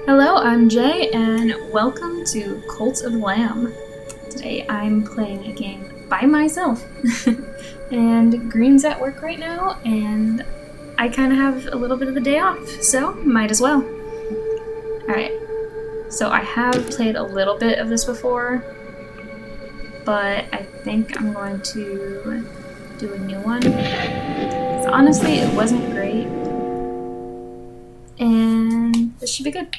Hello, I'm Jay, and welcome to Cult of Lamb. Today I'm playing a game by myself. And Green's at work right now, and I kind of have a little bit of the day off, so might as well. Alright, so I have played a little bit of this before, but I think I'm going to do a new one. So honestly, it wasn't great, and this should be good.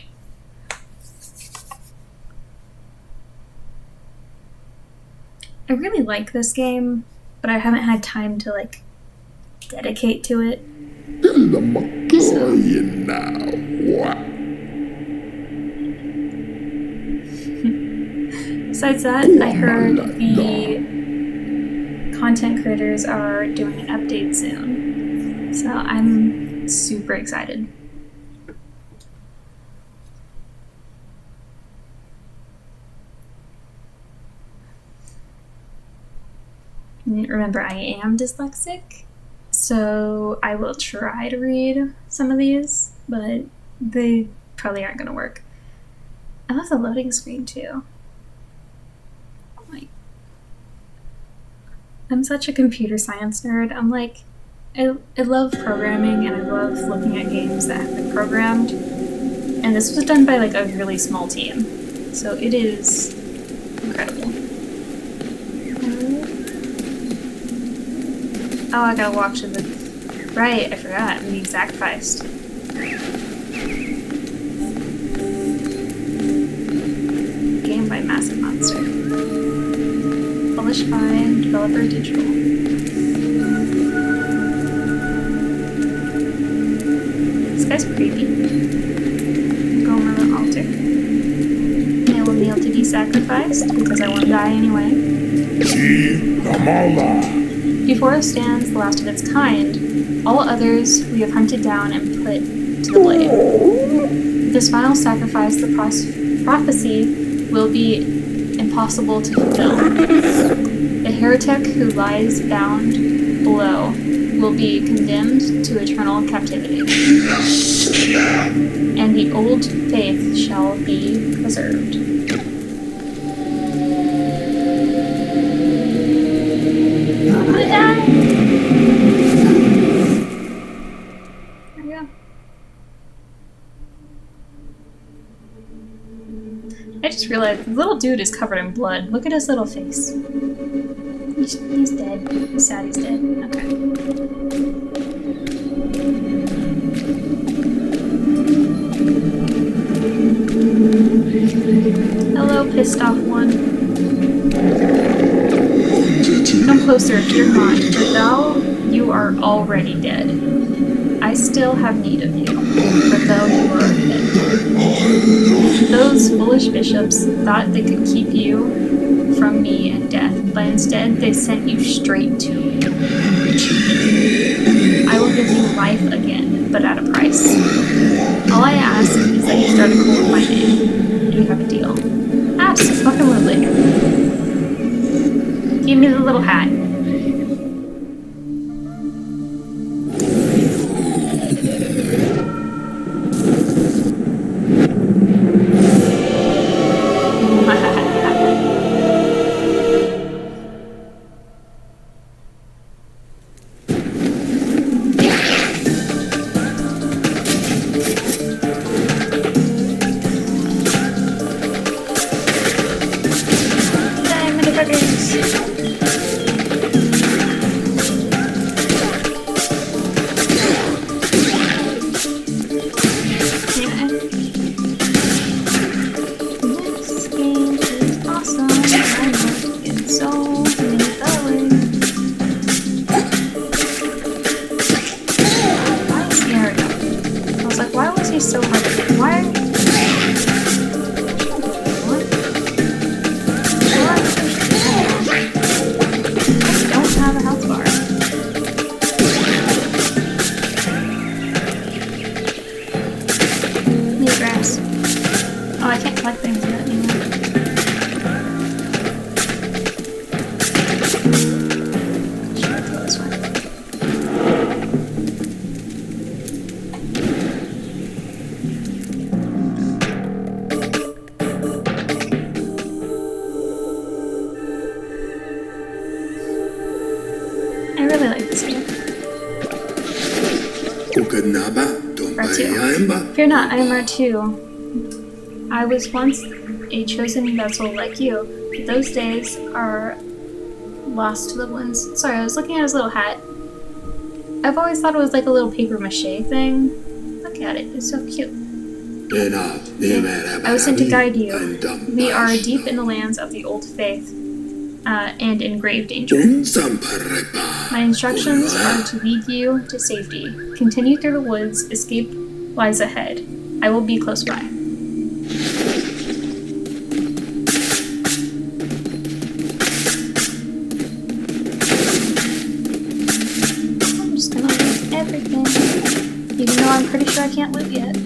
I really like this game, but I haven't had time to dedicate to it. Besides that, I heard the content creators are doing an update soon, so I'm super excited. Remember, I am dyslexic, so I will try to read some of these, but they probably aren't going to work. I love the loading screen too. I'm such a computer science nerd. I love programming and I love looking at games that have been programmed. And this was done by a really small team, so it is incredible. Oh, I gotta walk to the right. I forgot. I'm being sacrificed. Game by Massive Monster. Published by Developer Digital. This guy's creepy. Go on the altar. I will kneel to be sacrificed because I won't die anyway. Before us stands the last of its kind. All others we have hunted down and put to the blade. This final sacrifice, the prophecy will be impossible to fulfill. The heretic who lies bound below will be condemned to eternal captivity. And the old faith shall be preserved. I just realized the little dude is covered in blood. Look at his little face. He's dead. He's sad he's dead. Okay. Hello, pissed off one. Come closer, fear not, for thou, you are already dead. I still have need of you, but though you are dead. Those foolish bishops thought they could keep you from me and death, but instead they sent you straight to me. I will give you life again, but at a price. All I ask is that you start a cult with my name. Do we have a deal? Absolutely. Give me the little hat. too. Fear not, I am rare too. I was once a chosen vessel like you, but those days are lost to the winds. Sorry, I was looking at his little hat. I've always thought it was like a little paper mache thing. Look at it, it's so cute. I was sent to guide you. We are deep in the lands of the old faith, and in grave danger. My instructions are to lead you to safety. Continue through the woods, escape lies ahead. I will be close by. I'm just gonna loot everything, even though I'm pretty sure I can't loot yet.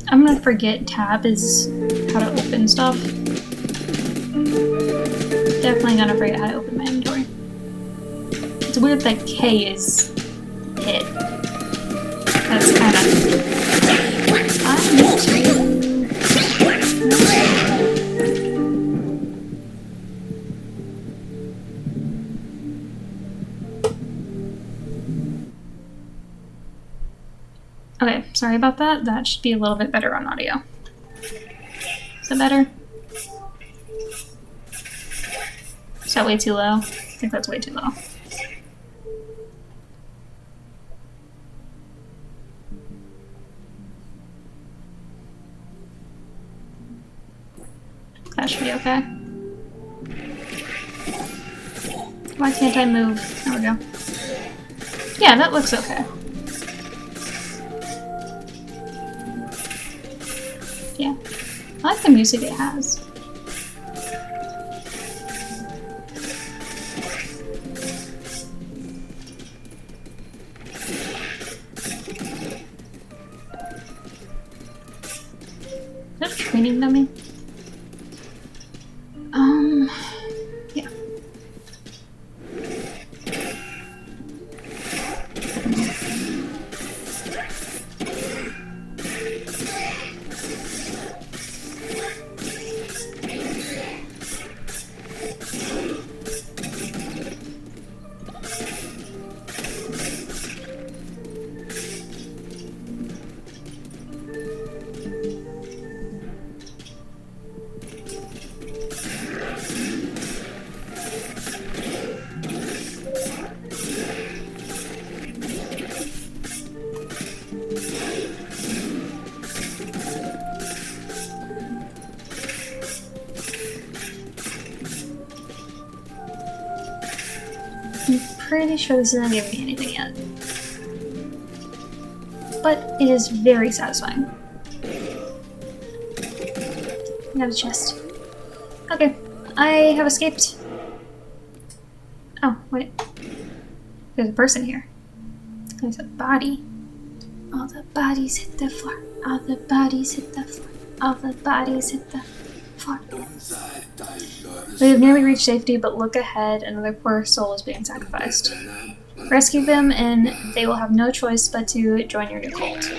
I'm gonna forget tab is how to open stuff. Definitely gonna forget how to open my inventory. It's weird that K is hit. That's kind of... I'm used to it. Okay, sorry about that. That should be a little bit better on audio. Is that better? Is that way too low? I think that's way too low. That should be okay. Why can't I move? There we go. Yeah, that looks okay. Yeah, I like the music it has. Is that a training dummy? Yeah. I'm pretty sure this isn't giving me anything yet. But it is very satisfying. I got a chest. Okay, I have escaped. Oh, wait. There's a person here. There's a body. All the bodies hit the floor. All the bodies hit the floor. All the bodies hit the floor. We have nearly reached safety, but look ahead, another poor soul is being sacrificed. Rescue them, and they will have no choice but to join your new cult.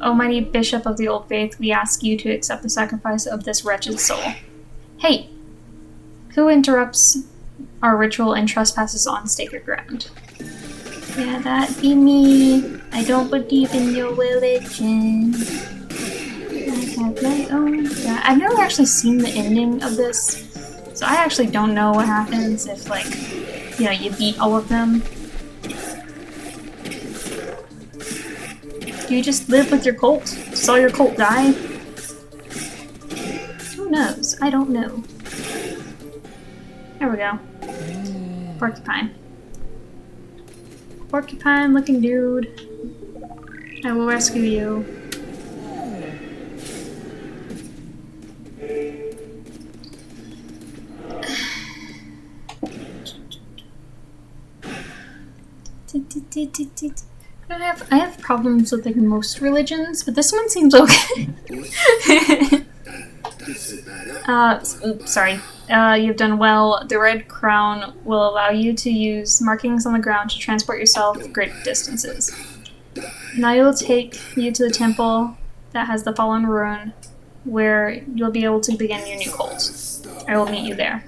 Almighty Bishop of the Old Faith, we ask you to accept the sacrifice of this wretched soul. Hey! Who interrupts our ritual and trespasses on sacred ground? Yeah, that be me. I don't believe in your religion. I have my own. Yeah, I've never actually seen the ending of this, so I actually don't know what happens if, like, you know, you beat all of them. Do you just live with your cult? Saw your cult die? Who knows? I don't know. There we go. Porcupine. Porcupine looking dude. I will rescue you. I have problems with like most religions, but this one seems okay. Oops, sorry. You've done well. The red crown will allow you to use markings on the ground to transport yourself great distances. Now you'll take you to the temple that has the fallen rune, where you'll be able to begin your new cult. I will meet you there.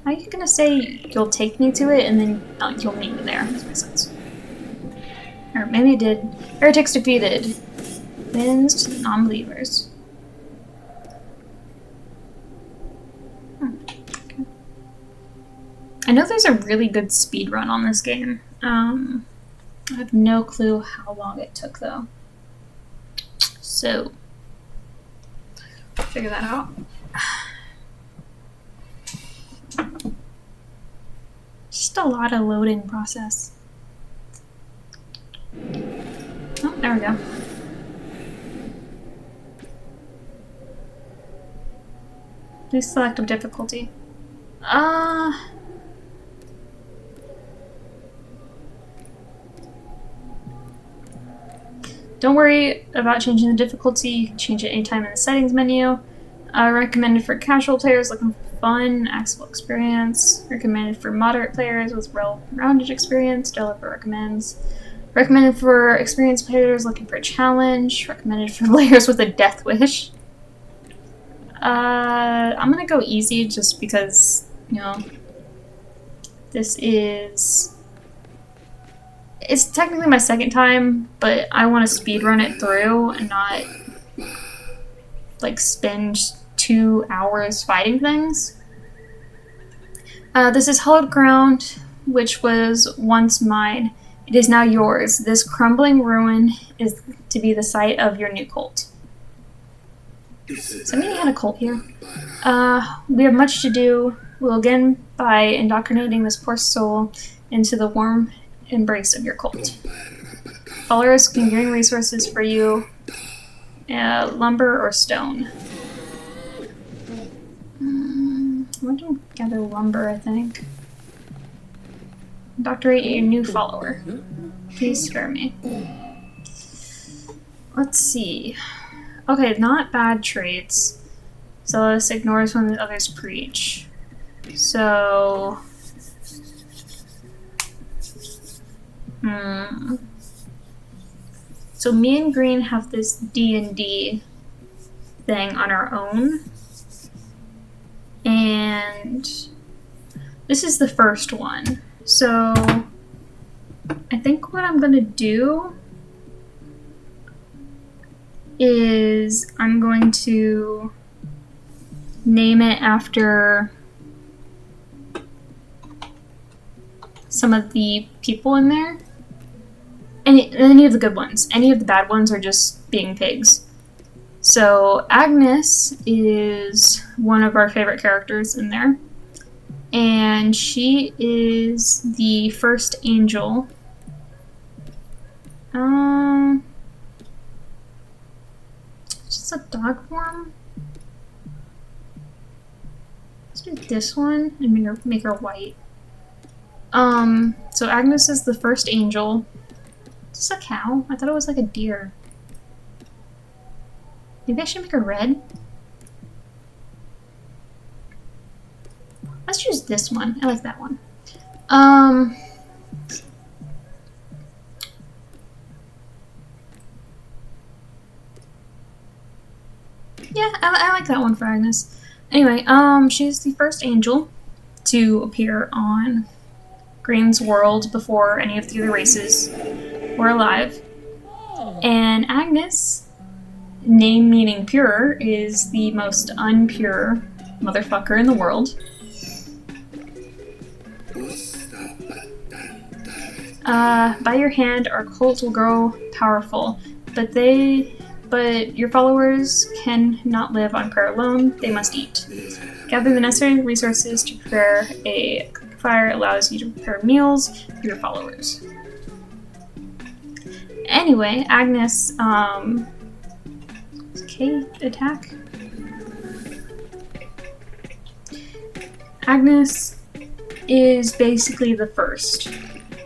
How are you gonna say you'll take me to it and then you'll meet me there? That makes sense. Or maybe it did. Heretics defeated. Wins to non-believers. Okay. I know there's a really good speed run on this game. I have no clue how long it took though. So, figure that out. Just a lot of loading process. Oh, there we go. Please select a difficulty. Don't worry about changing the difficulty. You can change it anytime in the settings menu. Recommended for casual players looking for fun, accessible experience. Recommended for moderate players with well-rounded experience. Developer recommends. Recommended for experienced players looking for a challenge. Recommended for players with a death wish. I'm gonna go easy just because, you know, this is... It's technically my second time, but I want to speedrun it through and not, like, spend 2 hours fighting things. This is hallowed ground, which was once mine. It is now yours. This crumbling ruin is to be the site of your new cult. Somebody had a cult here. We have much to do. We'll begin by indoctrinating this poor soul into the warm embrace of your cult. Followers can gain resources for you, lumber or stone. We can gather lumber, I think. Indoctrinate your new follower. Please spare me. Let's see. Okay, not bad traits. Zealous ignores when the others preach. So... So me and Green have this D&D thing on our own. And this is the first one. So I think what I'm gonna do is I'm going to name it after some of the people in there. Any of the good ones. Any of the bad ones are just being pigs. So Agnes is one of our favorite characters in there. And she is the first angel. Just a dog form. Let's do this one and make her white. So Agnes is the first angel. Is this a cow? I thought it was like a deer. Maybe I should make her red? Let's choose this one. I like that one. Yeah, I like that one for Agnes. Anyway, she's the first angel to appear on Green's world before any of the other races were alive. And Agnes, name meaning pure, is the most unpure motherfucker in the world. By your hand, our cult will grow powerful, but your followers cannot live on prayer alone. They must eat. Gather the necessary resources to prepare a fire. Allows you to prepare meals for your followers. Anyway, Agnes, okay, attack. Agnes is basically the first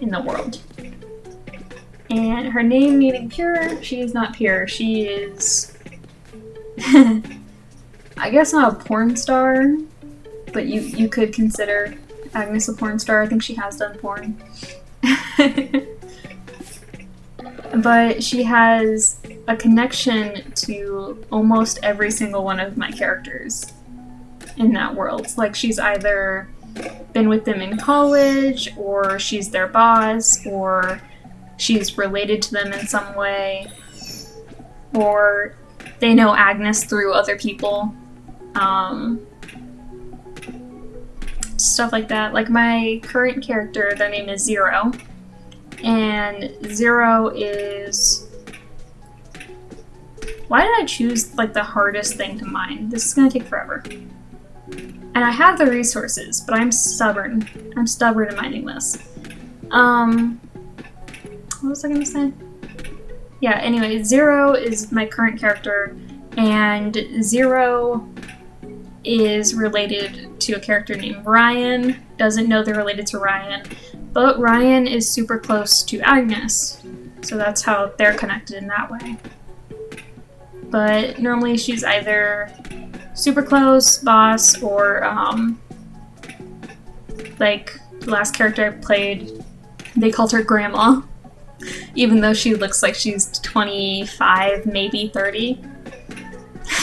in the world. And her name meaning pure, she is not pure. She is, I guess not a porn star, but you could consider Agnes a porn star. I think she has done porn. But she has a connection to almost every single one of my characters in that world. Like, she's either been with them in college, or she's their boss, or she's related to them in some way, or they know Agnes through other people. Stuff like that. Like, my current character, their name is Zero, and Zero is... Why did I choose, like, the hardest thing to mine? This is gonna take forever. And I have the resources, but I'm stubborn. I'm stubborn in mining this. What was I gonna say? Yeah, anyway, Zero is my current character, and Zero is related to a character named Ryan. Doesn't know they're related to Ryan, but Ryan is super close to Agnes, so that's how they're connected in that way. But normally she's either super close, boss, or like the last character I played, they called her Grandma, even though she looks like she's 25, maybe 30.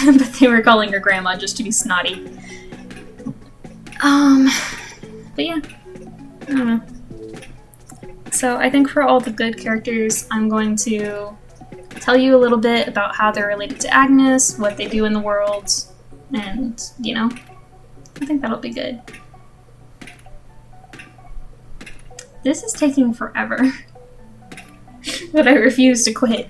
But they were calling her Grandma just to be snotty. But yeah, I don't know. So I think for all the good characters, I'm going to tell you a little bit about how they're related to Agnes, what they do in the world, and, you know, I think that'll be good. This is taking forever, but I refuse to quit.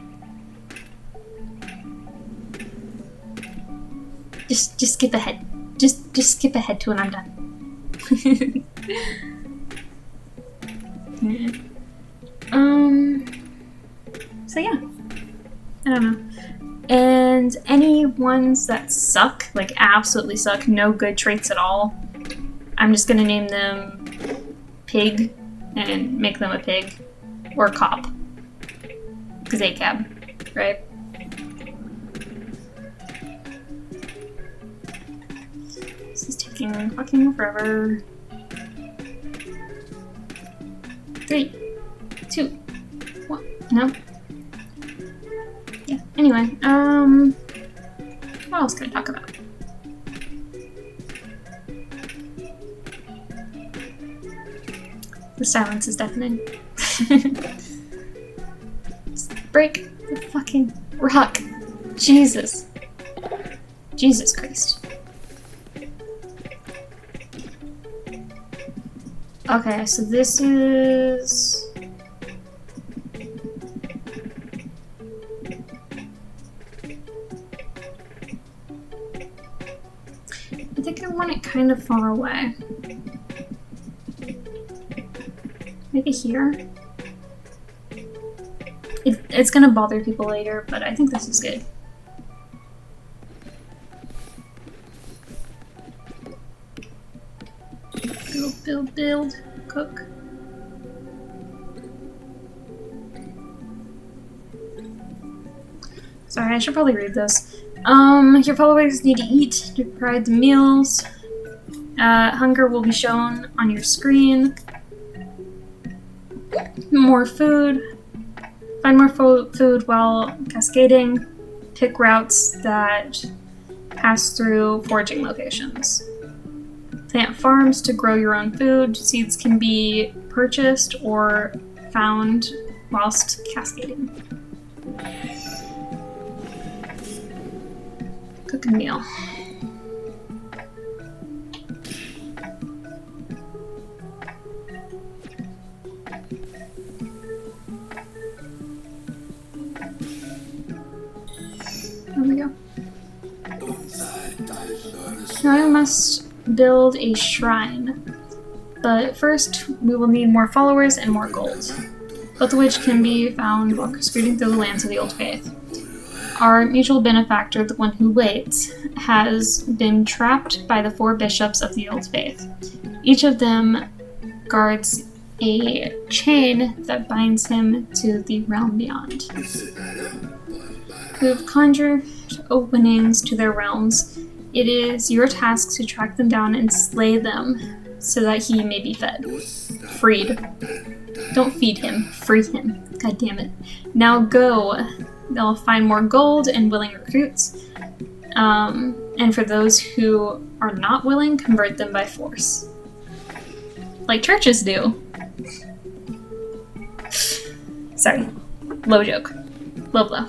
Just skip ahead. Just skip ahead to when I'm done. So yeah. I don't know. And any ones that suck, like absolutely suck, no good traits at all, I'm just gonna name them Pig and make them a pig. Or Cop. Because ACAB, right? This is taking fucking forever. 3, 2, 1, no. Yeah, anyway, what else can I talk about? The silence is deafening. Just break the fucking rock. Jesus. Jesus Christ. Okay, so this is... I think I want it kind of far away. Maybe here? It's gonna bother people later, but I think this is good. Build, cook. Sorry, I should probably read this. Your followers need to eat to provide the meals. Hunger will be shown on your screen. More food. Find more food while cascading. Pick routes that pass through foraging locations. Plant farms to grow your own food. Seeds can be purchased or found whilst cascading. Cook a meal. There we go. Now I must build a shrine, but first we will need more followers and more gold, both of which can be found while scooting through the lands of the Old Faith. Our mutual benefactor, the one who waits, has been trapped by the 4 bishops of the Old Faith. Each of them guards a chain that binds him to the realm beyond. Who have conjured openings to their realms. It is your task to track them down and slay them so that he may be fed. Freed. Don't feed him. Free him. God damn it. Now go. They'll find more gold and willing recruits. And for those who are not willing, convert them by force. Like churches do. Sorry. Low joke. Low blow.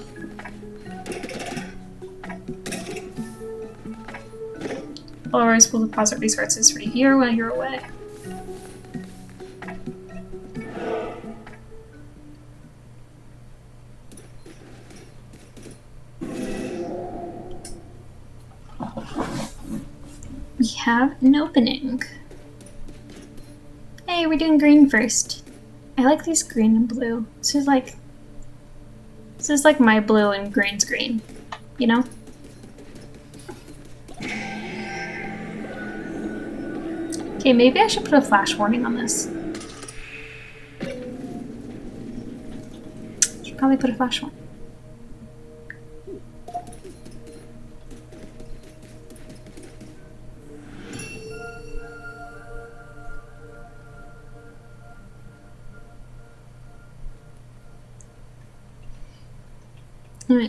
Followers will deposit resources for you here while you're away. We have an opening. Hey, we're doing green first. I like these green and blue. This is like my blue and green's green, you know? Okay, maybe I should put a flash warning on this. Should probably put a flash warning.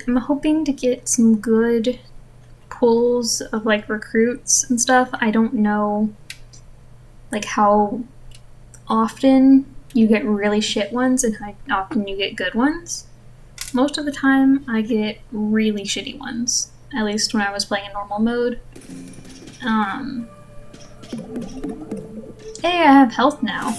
I'm hoping to get some good pulls of like recruits and stuff. I don't know like how often you get really shit ones and how often you get good ones. Most of the time I get really shitty ones, at least when I was playing in normal mode. Hey, I have health now.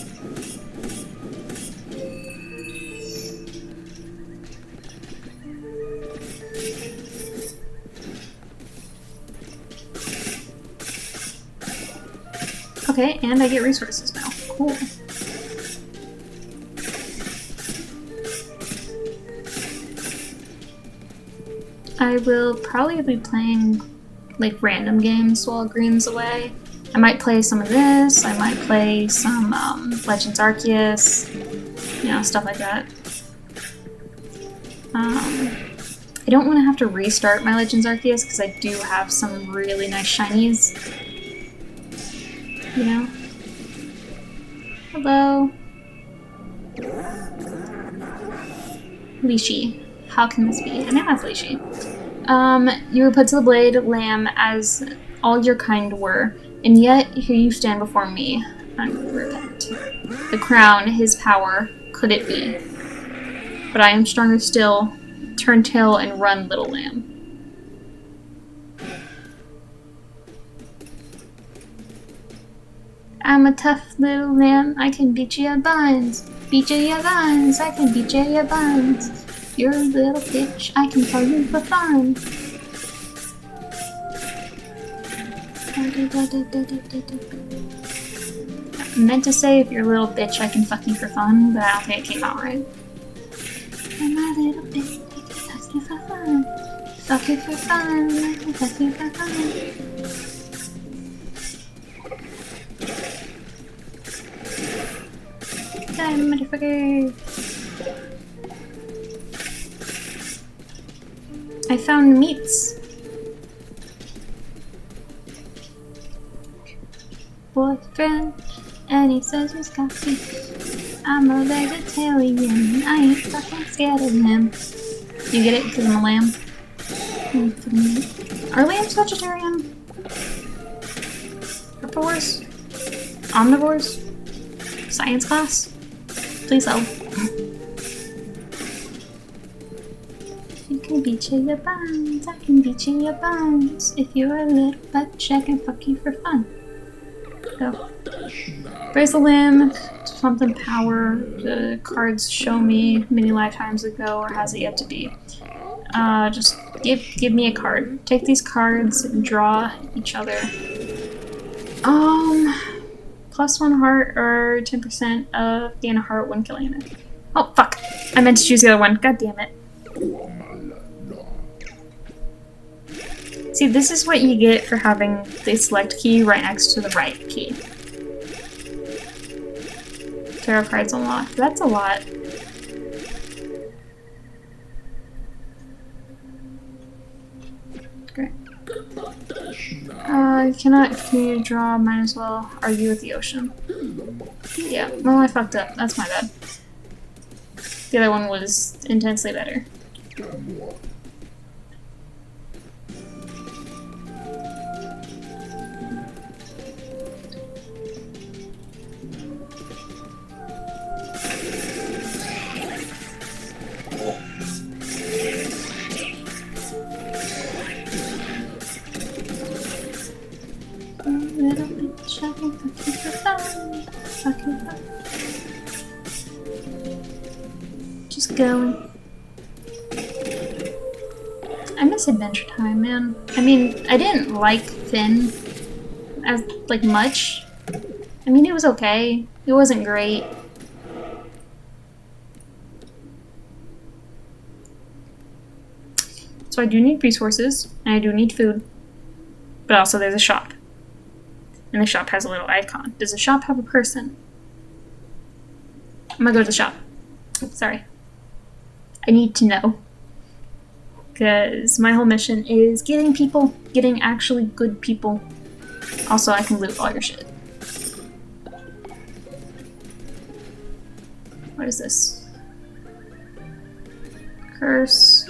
Okay, and I get resources now. Cool. I will probably be playing like random games while Green's away. I might play some of this, I might play some Legends Arceus, you know, stuff like that. I don't want to have to restart my Legends Arceus because I do have some really nice shinies. You know? Hello. Lishi. How can this be? And that's Lishi. You were put to the blade, lamb, as all your kind were, and yet here you stand before me. Unrepent. The crown, his power, could it be? But I am stronger still. Turn tail and run, little lamb. I'm a tough little lamb, I can beat you at buns. Beat you at buns, I can beat you at buns. You're a little bitch, I can call you for fun. I meant to say if you're a little bitch, I can fuck you for fun, but I don't think it came out right. I'm a little bitch, I can fuck you for fun. Fuck you for fun, fuck you for fun. Die, motherfucker! I found meats. Boyfriend, and he says he's coffee. I'm a vegetarian. I ain't fucking scared of him. You get it? Because I'm a lamb. Are lambs vegetarian? Herbivores? Omnivores? Science class? Please help. You can beat you your buns, I can beat you your buns. If you're a little bitch, I can fuck you for fun. Go. Raise the limb, something power. The cards show me many lifetimes ago, or has it yet to be? Just give me a card. Take these cards and draw each other. +1 heart or 10% of gain a heart when killing it. Oh, fuck. I meant to choose the other one. God damn it. See, this is what you get for having the select key right next to the right key. Tarot cards unlocked. That's a lot. Great. You cannot continue to draw. Might as well argue with the ocean. Yeah, well, I fucked up. That's my bad. The other one was intensely better. Just going. I miss Adventure Time, man. I mean, I didn't like Finn as, like, much. I mean, it was okay. It wasn't great. So I do need resources, and I do need food. But also there's a shop. And the shop has a little icon. Does the shop have a person? I'm gonna go to the shop. Sorry. I need to know. Because my whole mission is getting people. Getting actually good people. Also, I can loot all your shit. What is this? Curse.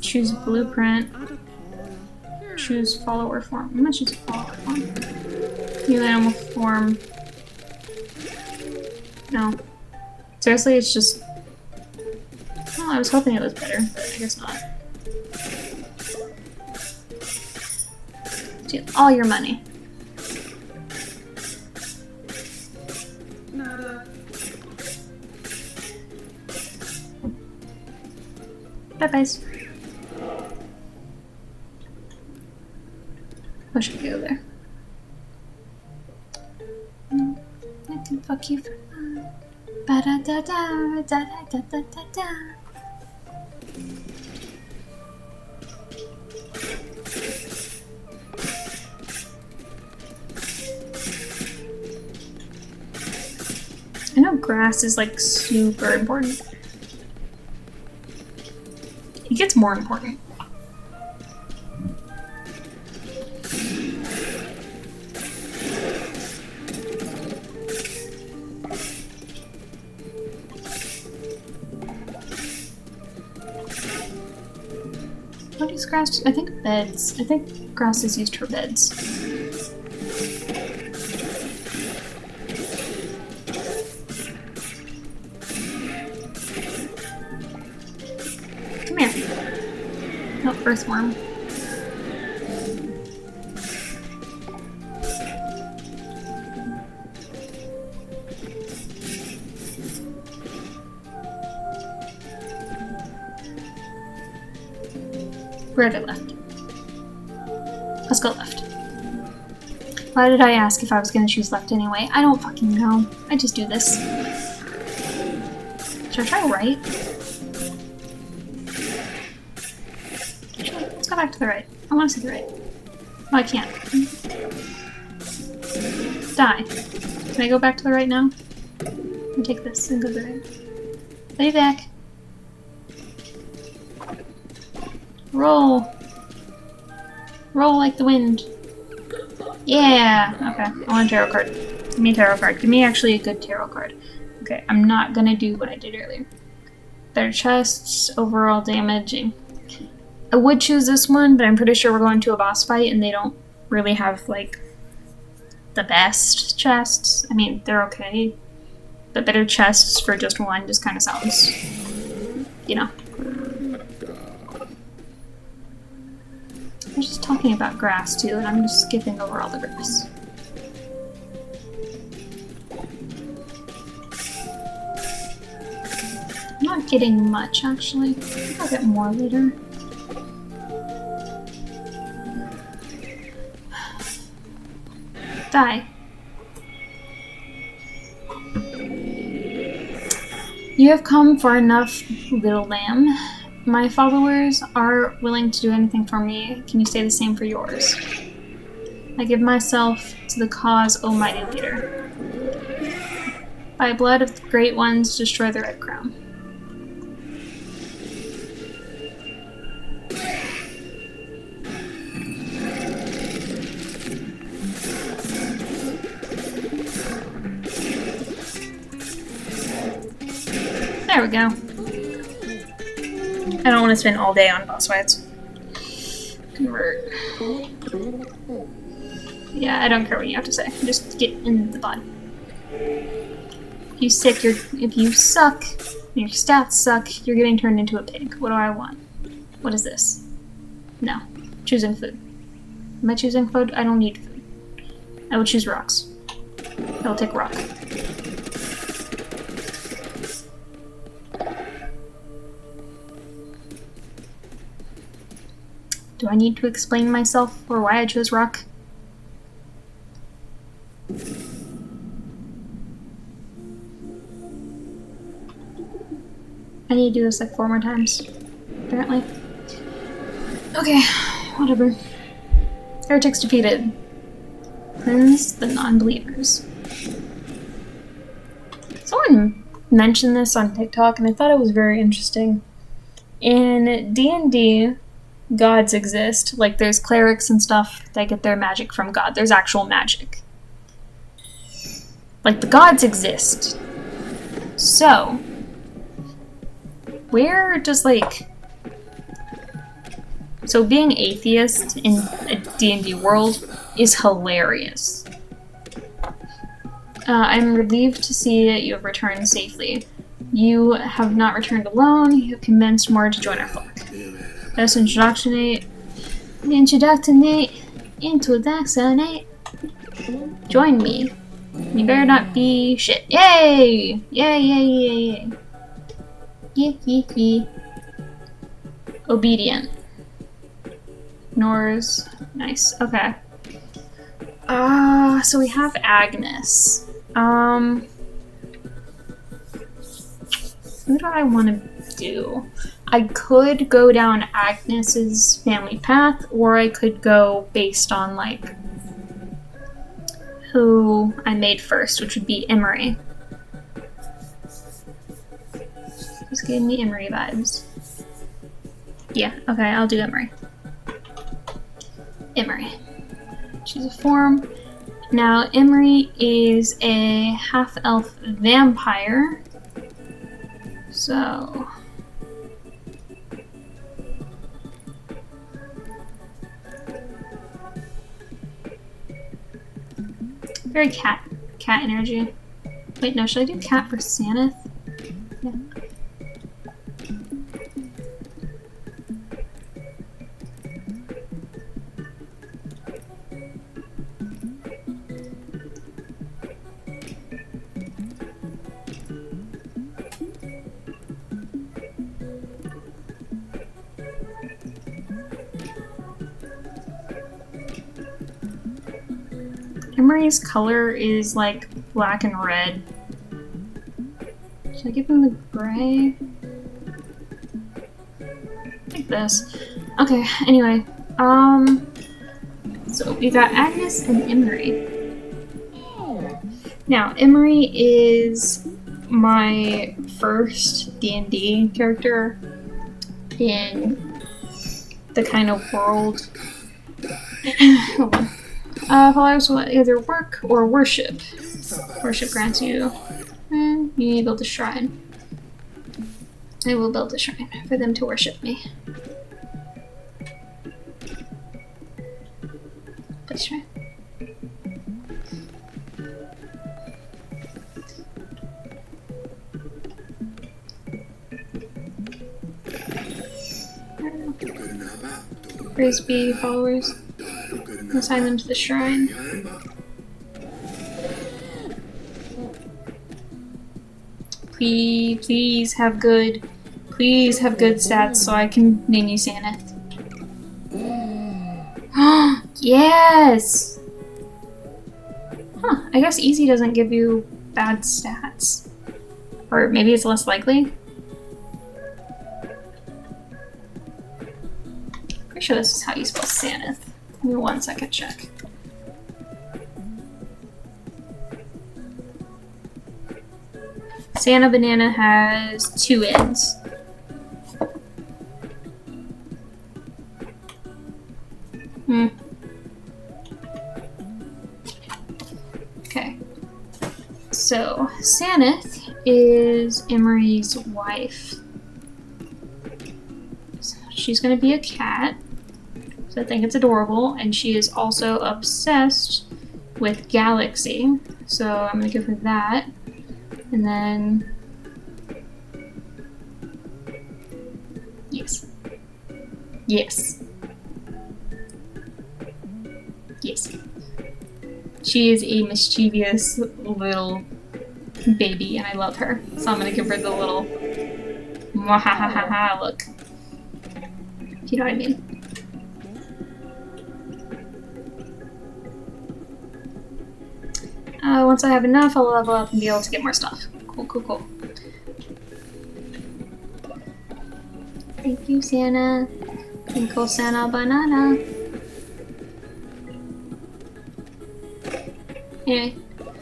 Choose blueprint. Choose follower form. I'm gonna choose follower form. New animal form. No. Seriously, it's just... Well, I was hoping it was better, but I guess not. Steal all your money. Bye-byes. Wish I could go there. I can fuck you for fun. Ba-da-da-da, da-da-da-da-da-da. I know grass is like super important. It gets more important. What is grass? I think beds. I think grass is used for beds. Come here. No, earthworm. Where did I left? Let's go left. Why did I ask if I was gonna choose left anyway? I don't fucking know. I just do this. Should I try right? Let's go back to the right. I want to see the right. Oh, I can't. Die. Can I go back to the right now? I'll take this and go to the right. Lay back. Roll. Roll like the wind. Yeah! Okay, I want a tarot card. Give me a tarot card. Give me actually a good tarot card. Okay, I'm not gonna do what I did earlier. Better chests, overall damaging. I would choose this one, but I'm pretty sure we're going to a boss fight and they don't really have, like, the best chests. I mean, they're okay. But better chests for just one just kind of sounds, you know. We're just talking about grass too, and I'm just skipping over all the grass. I'm not getting much, actually. I think I'll get more later. Die. You have come for enough, little lamb. My followers are willing to do anything for me. Can you say the same for yours? I give myself to the cause, O mighty leader. By blood of the great ones, destroy the red crown. There we go. I don't want to spend all day on boss fights. Convert. Yeah, I don't care what you have to say. Just get in the body. If you suck, and your stats suck, you're getting turned into a pig. What do I want? What is this? No. Choosing food. Am I choosing food? I don't need food. I will choose rocks. I will take rock. Do I need to explain myself or why I chose rock? I need to do this like 4 more times, apparently. Okay, whatever. Heretics defeated. Cleanse the non-believers. Someone mentioned this on TikTok and I thought it was very interesting. In D&D, gods exist. Like, there's clerics and stuff that get their magic from God. There's actual magic. Like, the gods exist. So, where does, like... So being atheist in a D&D world is hilarious. I'm relieved to see that you have returned safely. You have not returned alone. You have convinced more to join our flock. Let us indoctrinate. Join me. You better not be shit. Yay! Yay, yay, yay, yay. Yee, yee, yee. Obedient. Ignores. Nice. Okay. So we have Agnes. Who do I want to do? I could go down Agnes's family path, or I could go based on, like, who I made first, which would be Emery. Just giving me Emery vibes. Yeah, okay, I'll do Emery. Emery. Choose a form. Now, Emery is a half-elf vampire. So... very cat energy. Wait, no, should I do cat for Sanith? Yeah. Emery's color is like black and red. Should I give him the gray? Like this. Okay, anyway. So we got Agnes and Emery. Now, Emery is my first D&D character in the kind of world. Hold on. Followers will either work or worship. Worship grants you. You need to build a shrine. I will build a shrine for them to worship me. Build a shrine. Praise be, followers. Assign them to the shrine. Please have good stats so I can name you Sanith. Yes! Huh, I guess easy doesn't give you bad stats. Or maybe it's less likely? Pretty sure this is how you spell Sanith. Give me 1 second, check. Santa Banana has 2 ends. Okay. So, Saneth is Emery's wife. So she's gonna be a cat. So I think it's adorable. And she is also obsessed with Galaxy. So I'm gonna give her that. And then... Yes. Yes. Yes. She is a mischievous little baby, and I love her. So I'm gonna give her the little mwahahaha look. If you know what I mean. Once I have enough, I'll level up and be able to get more stuff. Cool, cool, cool. Thank you, Santa. Twinkle Santa Banana. Anyway,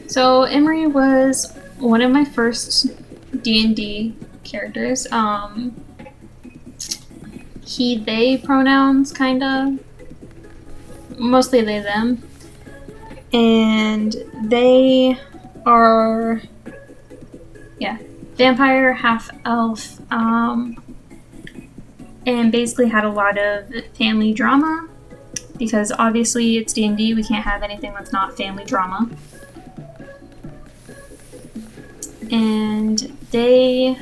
so Emery was one of my first D&D characters. He, they pronouns, kinda. Mostly they, them. And they are, yeah, vampire, half-elf, and basically had a lot of family drama. Because obviously it's D&D, we can't have anything that's not family drama. And they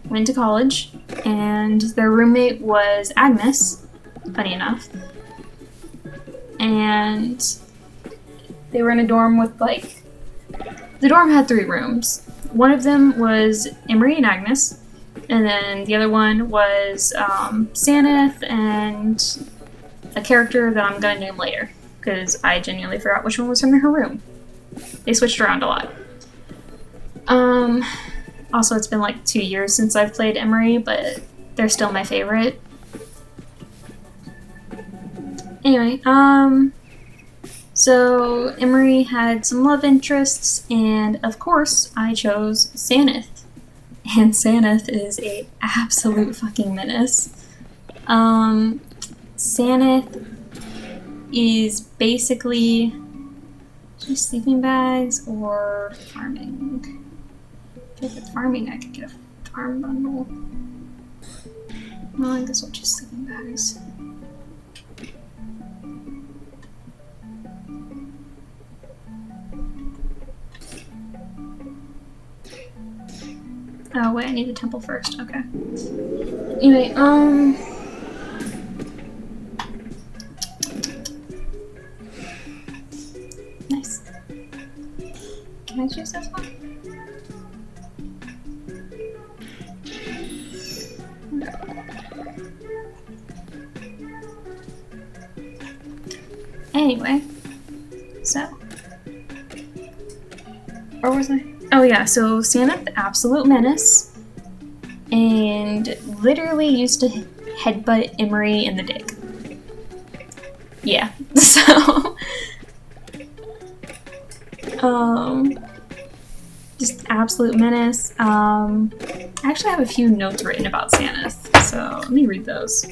went to college, and their roommate was Agnes, funny enough. And they were in a dorm with, like, the dorm had 3 rooms. One of them was Emery and Agnes. And then the other one was Saneth and a character that I'm gonna name later, because I genuinely forgot which one was from her room. They switched around a lot. Also, it's been like 2 years since I've played Emery, but they're still my favorite. Anyway, so Emery had some love interests, and of course, I chose Saneth. And Saneth is a absolute fucking menace. Saneth is basically just sleeping bags or farming. If it's farming, I could get a farm bundle. No, I guess I'll just sleeping bags. Oh wait, I need the temple first. Okay. Anyway, nice. Can I choose this one? Anyway, so where was I? Oh yeah, so Saneth, absolute menace, and literally used to headbutt Emery in the dick. Yeah, so just absolute menace. I actually have a few notes written about Saneth, so let me read those.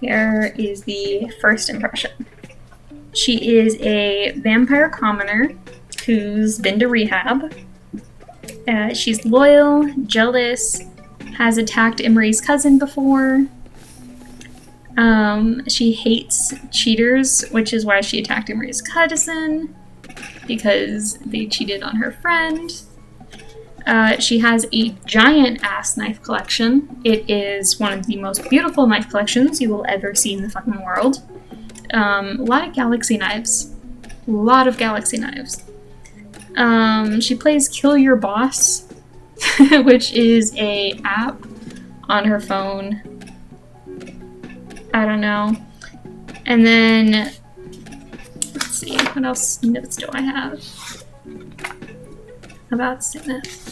Here is the first impression. She is a vampire commoner who's been to rehab. She's loyal, jealous, has attacked Emery's cousin before. She hates cheaters, which is why she attacked Emery's cousin, because they cheated on her friend. She has a giant ass knife collection. It is one of the most beautiful knife collections you will ever see in the fucking world. A lot of galaxy knives. A lot of galaxy knives. She plays Kill Your Boss, which is a app on her phone. I don't know. And then, let's see, what else notes do I have about Saneth?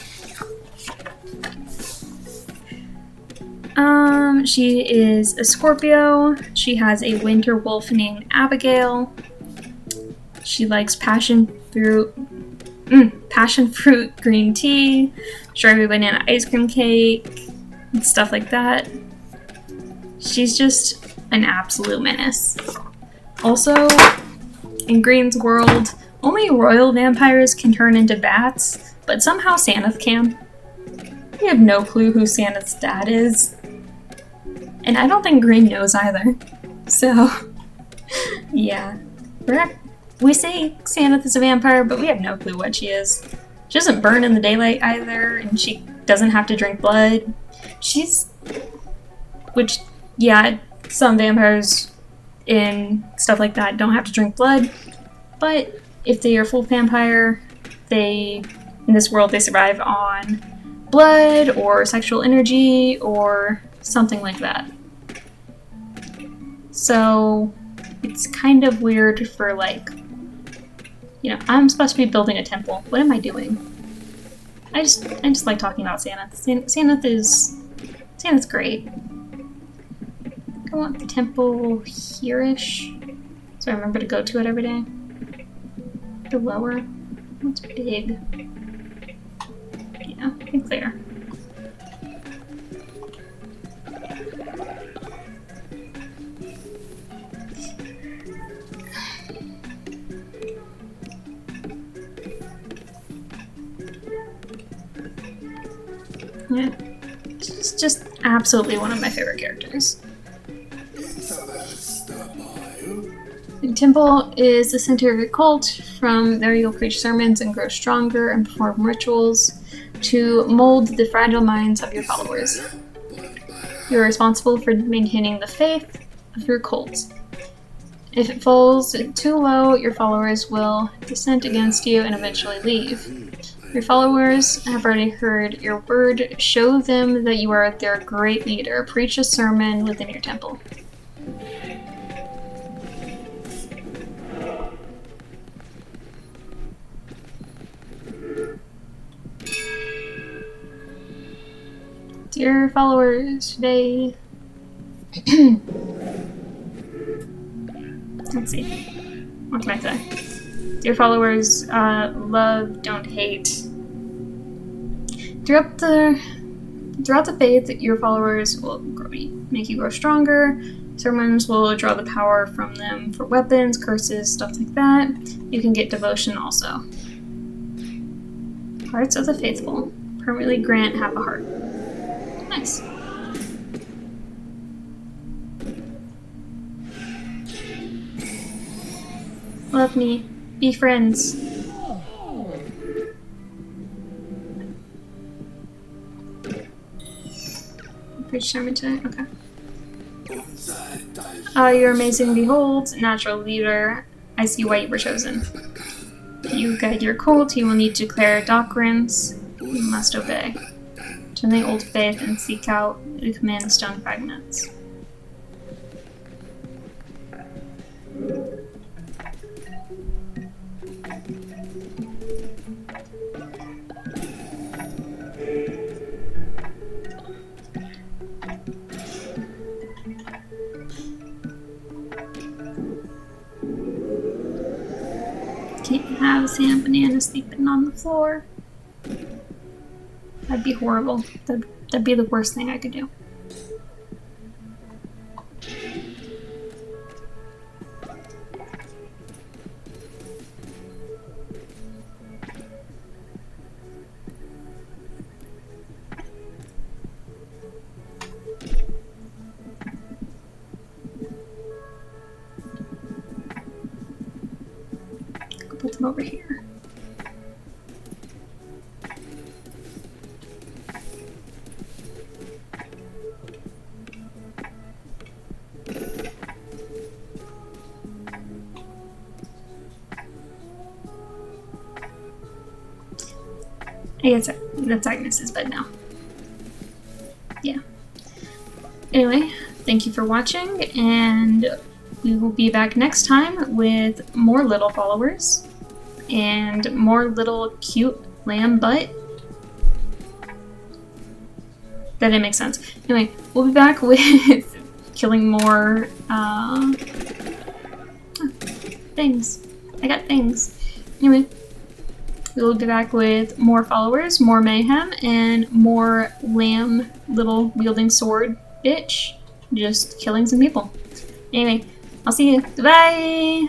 She is a Scorpio. She has a winter wolf named Abigail. She likes passion fruit green tea, strawberry banana ice cream cake, and stuff like that. She's just an absolute menace. Also, in Green's world, only royal vampires can turn into bats, but somehow Saneth can. We have no clue who Saneth's dad is. And I don't think Green knows either. So, yeah. We say Saneth is a vampire, but we have no clue what she is. She doesn't burn in the daylight either, and she doesn't have to drink blood. Which, yeah, some vampires in stuff like that don't have to drink blood, but if they are full vampire, in this world, they survive on blood or sexual energy or something like that. So it's kind of weird for, like, you know, I'm supposed to be building a temple. What am I doing? I just like talking about Saneth. Saneth's great. I want the temple here-ish, so I remember to go to it every day. The lower. What's big? Yeah, I think there. Yeah, she's just absolutely one of my favorite characters. The temple is the center of your cult. From there you'll preach sermons and grow stronger and perform rituals to mold the fragile minds of your followers. You're responsible for maintaining the faith of your cult. If it falls too low, your followers will dissent against you and eventually leave. Your followers have already heard your word. Show them that you are their great leader. Preach a sermon within your temple. Dear followers, today... Let's see. What can I say? Dear followers, love, don't hate. Throughout the faith, your followers will make you grow stronger. Sermons will draw the power from them for weapons, curses, stuff like that. You can get devotion also. Hearts of the faithful. Permanently grant half a heart. Nice. Love me. Be friends. Preach sermon today? Okay. You're amazing. Behold, natural leader. I see why you were chosen. You guide your cult. You will need to declare doctrines. You must obey. Turn the old faith and seek out the command stone fragments. Can't have Sam Banana sleeping on the floor. That'd be horrible. That'd be the worst thing I could do. Put them over here. I guess that's Agnes's bed now. Yeah. Anyway, thank you for watching, and we will be back next time with more little followers and more little cute lamb butt. That didn't make sense. Anyway, we'll be back with killing more things. I got things. Anyway, we'll be back with more followers, more mayhem, and more lamb little wielding sword bitch just killing some people. Anyway, I'll see you. Goodbye!